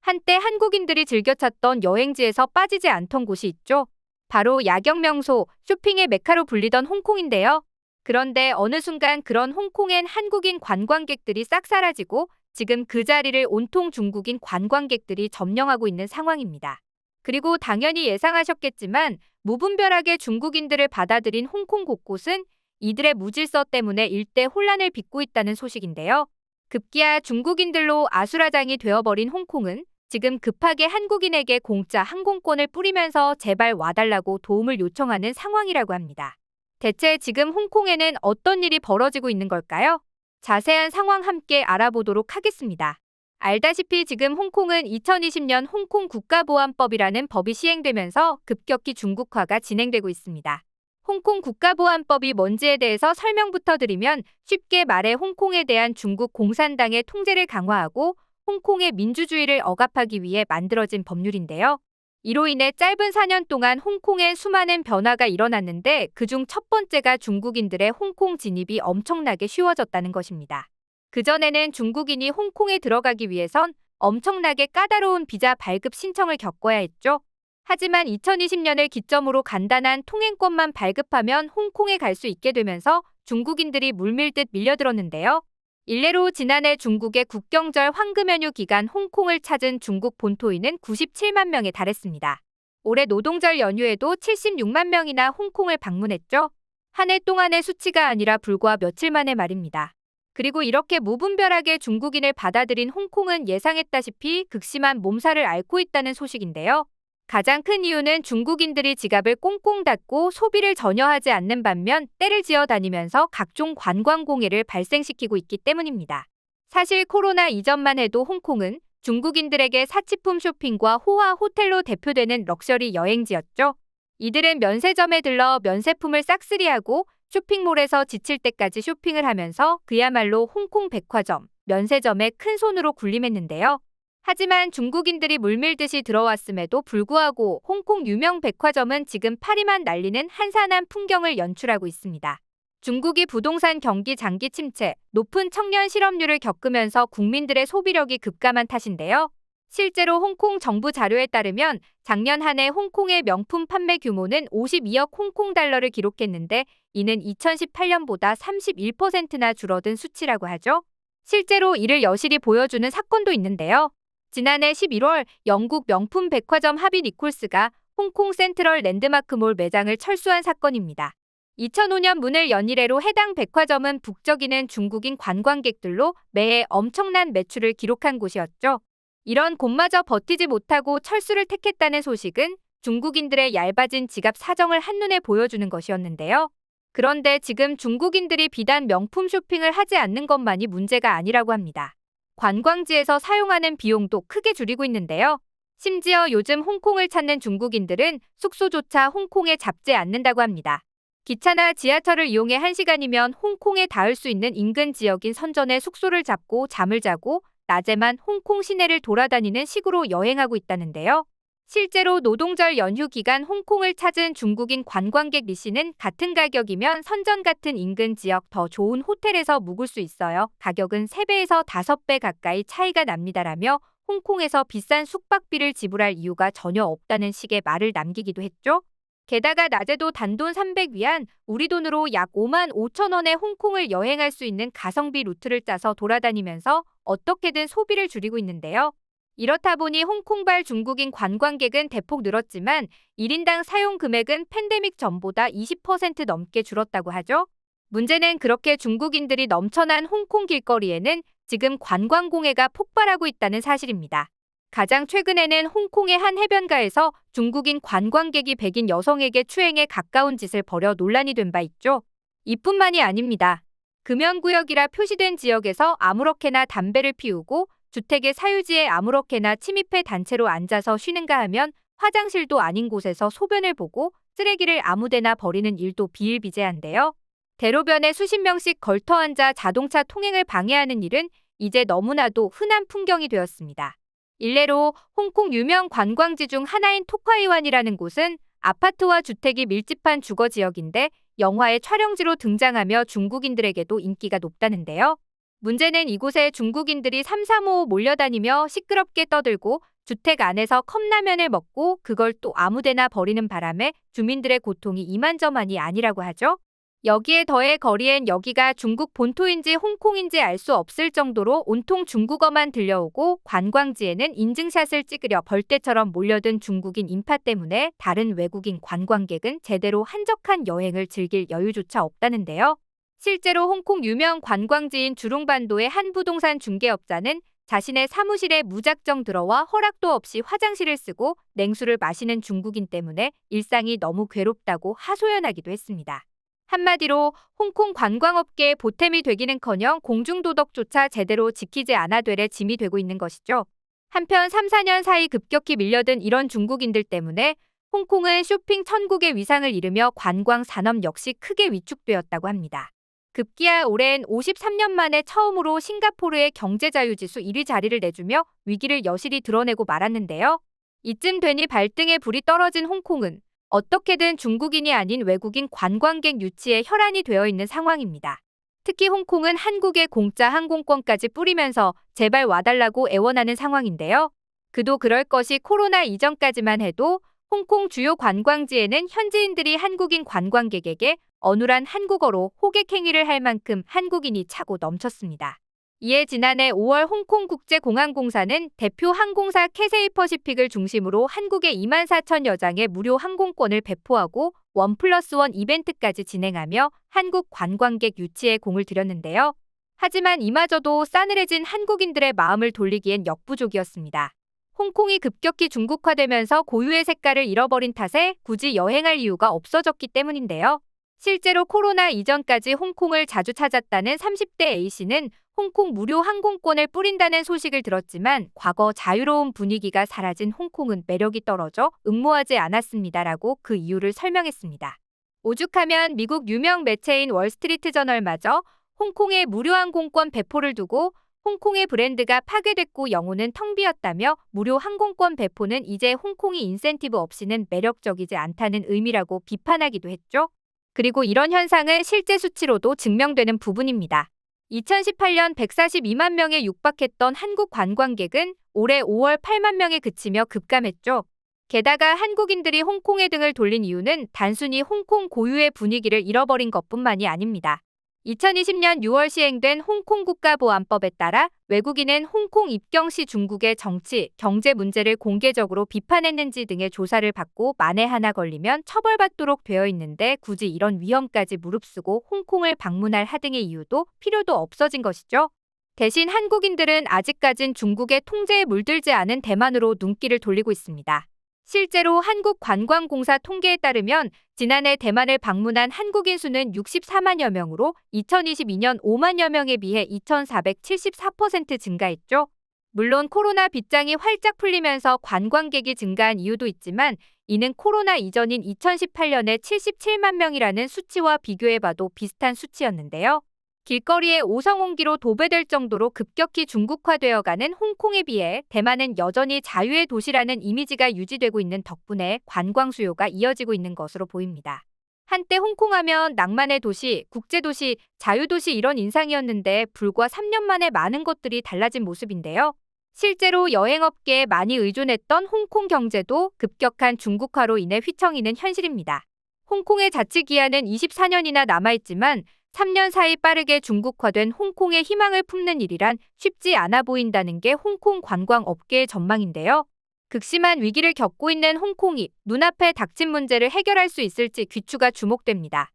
한때 한국인들이 즐겨 찾던 여행지에서 빠지지 않던 곳이 있죠. 바로 야경 명소, 쇼핑의 메카로 불리던 홍콩인데요. 그런데 어느 순간 그런 홍콩엔 한국인 관광객들이 싹 사라지고 지금 그 자리를 온통 중국인 관광객들이 점령하고 있는 상황입니다. 그리고 당연히 예상하셨겠지만 무분별하게 중국인들을 받아들인 홍콩 곳곳은 이들의 무질서 때문에 일대 혼란을 빚고 있다는 소식인데요. 급기야 중국인들로 아수라장이 되어버린 홍콩은 지금 급하게 한국인에게 공짜 항공권을 뿌리면서 제발 와달라고 도움을 요청하는 상황이라고 합니다. 대체 지금 홍콩에는 어떤 일이 벌어지고 있는 걸까요? 자세한 상황 함께 알아보도록 하겠습니다. 알다시피 지금 홍콩은 2020년 홍콩 국가보안법이라는 법이 시행되면서 급격히 중국화가 진행되고 있습니다. 홍콩 국가보안법이 뭔지에 대해서 설명부터 드리면 쉽게 말해 홍콩에 대한 중국 공산당의 통제를 강화하고 홍콩의 민주주의를 억압하기 위해 만들어진 법률인데요. 이로 인해 짧은 4년 동안 홍콩엔 수많은 변화가 일어났는데 그중 첫 번째가 중국인들의 홍콩 진입이 엄청나게 쉬워졌다는 것입니다. 그전에는 중국인이 홍콩에 들어가기 위해선 엄청나게 까다로운 비자 발급 신청을 겪어야 했죠. 하지만 2020년을 기점으로 간단한 통행권만 발급하면 홍콩에 갈 수 있게 되면서 중국인들이 물밀듯 밀려들었는데요. 일례로 지난해 중국의 국경절 황금 연휴 기간 홍콩을 찾은 중국 본토인은 97만 명에 달했습니다. 올해 노동절 연휴에도 76만 명이나 홍콩을 방문했죠. 한 해 동안의 수치가 아니라 불과 며칠 만의 말입니다. 그리고 이렇게 무분별하게 중국인을 받아들인 홍콩은 예상했다시피 극심한 몸살을 앓고 있다는 소식인데요. 가장 큰 이유는 중국인들이 지갑을 꽁꽁 닫고 소비를 전혀 하지 않는 반면 떼를 지어 다니면서 각종 관광공해를 발생시키고 있기 때문입니다. 사실 코로나 이전만 해도 홍콩은 중국인들에게 사치품 쇼핑과 호화 호텔로 대표되는 럭셔리 여행지였죠. 이들은 면세점에 들러 면세품을 싹쓸이하고 쇼핑몰에서 지칠 때까지 쇼핑을 하면서 그야말로 홍콩 백화점, 면세점의 큰 손으로 군림했는데요. 하지만 중국인들이 물밀듯이 들어왔음에도 불구하고 홍콩 유명 백화점은 지금 파리만 날리는 한산한 풍경을 연출하고 있습니다. 중국이 부동산 경기 장기 침체, 높은 청년 실업률을 겪으면서 국민들의 소비력이 급감한 탓인데요. 실제로 홍콩 정부 자료에 따르면 작년 한 해 홍콩의 명품 판매 규모는 52억 홍콩 달러를 기록했는데 이는 2018년보다 31%나 줄어든 수치라고 하죠. 실제로 이를 여실히 보여주는 사건도 있는데요. 지난해 11월 영국 명품 백화점 하비 니콜스가 홍콩 센트럴 랜드마크몰 매장을 철수한 사건입니다. 2005년 문을 연 이래로 해당 백화점은 북적이는 중국인 관광객들로 매해 엄청난 매출을 기록한 곳이었죠. 이런 곳마저 버티지 못하고 철수를 택했다는 소식은 중국인들의 얇아진 지갑 사정을 한눈에 보여주는 것이었는데요. 그런데 지금 중국인들이 비단 명품 쇼핑을 하지 않는 것만이 문제가 아니라고 합니다. 관광지에서 사용하는 비용도 크게 줄이고 있는데요. 심지어 요즘 홍콩을 찾는 중국인들은 숙소조차 홍콩에 잡지 않는다고 합니다. 기차나 지하철을 이용해 1시간이면 홍콩에 닿을 수 있는 인근 지역인 선전에 숙소를 잡고 잠을 자고 낮에만 홍콩 시내를 돌아다니는 식으로 여행하고 있다는데요. 실제로 노동절 연휴 기간 홍콩을 찾은 중국인 관광객 리 씨는 같은 가격이면 선전 같은 인근 지역 더 좋은 호텔에서 묵을 수 있어요. 가격은 3배에서 5배 가까이 차이가 납니다라며 홍콩에서 비싼 숙박비를 지불할 이유가 전혀 없다는 식의 말을 남기기도 했죠. 게다가 낮에도 단돈 300위안, 우리 돈으로 약 5만 5천 원에 홍콩을 여행할 수 있는 가성비 루트를 짜서 돌아다니면서 어떻게든 소비를 줄이고 있는데요. 이렇다 보니 홍콩발 중국인 관광객은 대폭 늘었지만 1인당 사용 금액은 팬데믹 전보다 20% 넘게 줄었다고 하죠. 문제는 그렇게 중국인들이 넘쳐난 홍콩 길거리에는 지금 관광공해가 폭발하고 있다는 사실입니다. 가장 최근에는 홍콩의 한 해변가에서 중국인 관광객이 백인 여성에게 추행에 가까운 짓을 벌여 논란이 된 바 있죠. 이뿐만이 아닙니다. 금연구역이라 표시된 지역에서 아무렇게나 담배를 피우고 주택의 사유지에 아무렇게나 침입해 단체로 앉아서 쉬는가 하면 화장실도 아닌 곳에서 소변을 보고 쓰레기를 아무데나 버리는 일도 비일비재한데요. 대로변에 수십 명씩 걸터앉아 자동차 통행을 방해하는 일은 이제 너무나도 흔한 풍경이 되었습니다. 일례로 홍콩 유명 관광지 중 하나인 톡화이완이라는 곳은 아파트와 주택이 밀집한 주거지역인데 영화의 촬영지로 등장하며 중국인들에게도 인기가 높다는데요. 문제는 이곳에 중국인들이 삼삼오오 몰려다니며 시끄럽게 떠들고 주택 안에서 컵라면을 먹고 그걸 또 아무데나 버리는 바람에 주민들의 고통이 이만저만이 아니라고 하죠. 여기에 더해 거리엔 여기가 중국 본토인지 홍콩인지 알 수 없을 정도로 온통 중국어만 들려오고 관광지에는 인증샷을 찍으려 벌떼처럼 몰려든 중국인 인파 때문에 다른 외국인 관광객은 제대로 한적한 여행을 즐길 여유조차 없다는데요. 실제로 홍콩 유명 관광지인 주룽반도의 한 부동산 중개업자는 자신의 사무실에 무작정 들어와 허락도 없이 화장실을 쓰고 냉수를 마시는 중국인 때문에 일상이 너무 괴롭다고 하소연하기도 했습니다. 한마디로 홍콩 관광업계의 보탬이 되기는커녕 공중도덕조차 제대로 지키지 않아 되레 짐이 되고 있는 것이죠. 한편 3, 4년 사이 급격히 밀려든 이런 중국인들 때문에 홍콩은 쇼핑 천국의 위상을 잃으며 관광 산업 역시 크게 위축되었다고 합니다. 급기야 올해엔 53년 만에 처음으로 싱가포르의 경제자유지수 1위 자리를 내주며 위기를 여실히 드러내고 말았는데요. 이쯤 되니 발등에 불이 떨어진 홍콩은 어떻게든 중국인이 아닌 외국인 관광객 유치에 혈안이 되어 있는 상황입니다. 특히 홍콩은 한국에 공짜 항공권까지 뿌리면서 제발 와달라고 애원하는 상황인데요. 그도 그럴 것이 코로나 이전까지만 해도 홍콩 주요 관광지에는 현지인들이 한국인 관광객에게 어눌한 한국어로 호객 행위를 할 만큼 한국인이 차고 넘쳤습니다. 이에 지난해 5월 홍콩국제공항공사는 대표 항공사 캐세이퍼시픽을 중심으로 한국에 24,000여 장의 무료 항공권을 배포하고 1+1 이벤트까지 진행하며 한국 관광객 유치에 공을 들였는데요. 하지만 이마저도 싸늘해진 한국인들의 마음을 돌리기엔 역부족이었습니다. 홍콩이 급격히 중국화되면서 고유의 색깔을 잃어버린 탓에 굳이 여행할 이유가 없어졌기 때문인데요. 실제로 코로나 이전까지 홍콩을 자주 찾았다는 30대 A씨는 홍콩 무료 항공권을 뿌린다는 소식을 들었지만 과거 자유로운 분위기가 사라진 홍콩은 매력이 떨어져 응모하지 않았습니다라고 그 이유를 설명했습니다. 오죽하면 미국 유명 매체인 월스트리트저널마저 홍콩의 무료 항공권 배포를 두고 홍콩의 브랜드가 파괴됐고 영혼은 텅 비었다며 무료 항공권 배포는 이제 홍콩이 인센티브 없이는 매력적이지 않다는 의미라고 비판하기도 했죠. 그리고 이런 현상은 실제 수치로도 증명되는 부분입니다. 2018년 142만 명에 육박했던 한국 관광객은 올해 5월 8만 명에 그치며 급감했죠. 게다가 한국인들이 홍콩에 등을 돌린 이유는 단순히 홍콩 고유의 분위기를 잃어버린 것뿐만이 아닙니다. 2020년 6월 시행된 홍콩 국가보안법에 따라 외국인은 홍콩 입경 시 중국의 정치, 경제 문제를 공개적으로 비판했는지 등의 조사를 받고 만에 하나 걸리면 처벌받도록 되어 있는데 굳이 이런 위험까지 무릅쓰고 홍콩을 방문할 하등의 이유도 필요도 없어진 것이죠. 대신 한국인들은 아직까진 중국의 통제에 물들지 않은 대만으로 눈길을 돌리고 있습니다. 실제로 한국관광공사 통계에 따르면 지난해 대만을 방문한 한국인 수는 64만여 명으로 2022년 5만여 명에 비해 2,474% 증가했죠. 물론 코로나 빗장이 활짝 풀리면서 관광객이 증가한 이유도 있지만 이는 코로나 이전인 2018년에 77만 명이라는 수치와 비교해봐도 비슷한 수치였는데요. 길거리에 오성홍기로 도배될 정도로 급격히 중국화되어가는 홍콩에 비해 대만은 여전히 자유의 도시라는 이미지가 유지되고 있는 덕분에 관광 수요가 이어지고 있는 것으로 보입니다. 한때 홍콩하면 낭만의 도시, 국제도시, 자유도시 이런 인상이었는데 불과 3년 만에 많은 것들이 달라진 모습인데요. 실제로 여행업계에 많이 의존했던 홍콩 경제도 급격한 중국화로 인해 휘청이는 현실입니다. 홍콩의 자치기한은 24년이나 남아있지만 3년 사이 빠르게 중국화된 홍콩에 희망을 품는 일이란 쉽지 않아 보인다는 게 홍콩 관광업계의 전망인데요. 극심한 위기를 겪고 있는 홍콩이 눈앞에 닥친 문제를 해결할 수 있을지 귀추가 주목됩니다.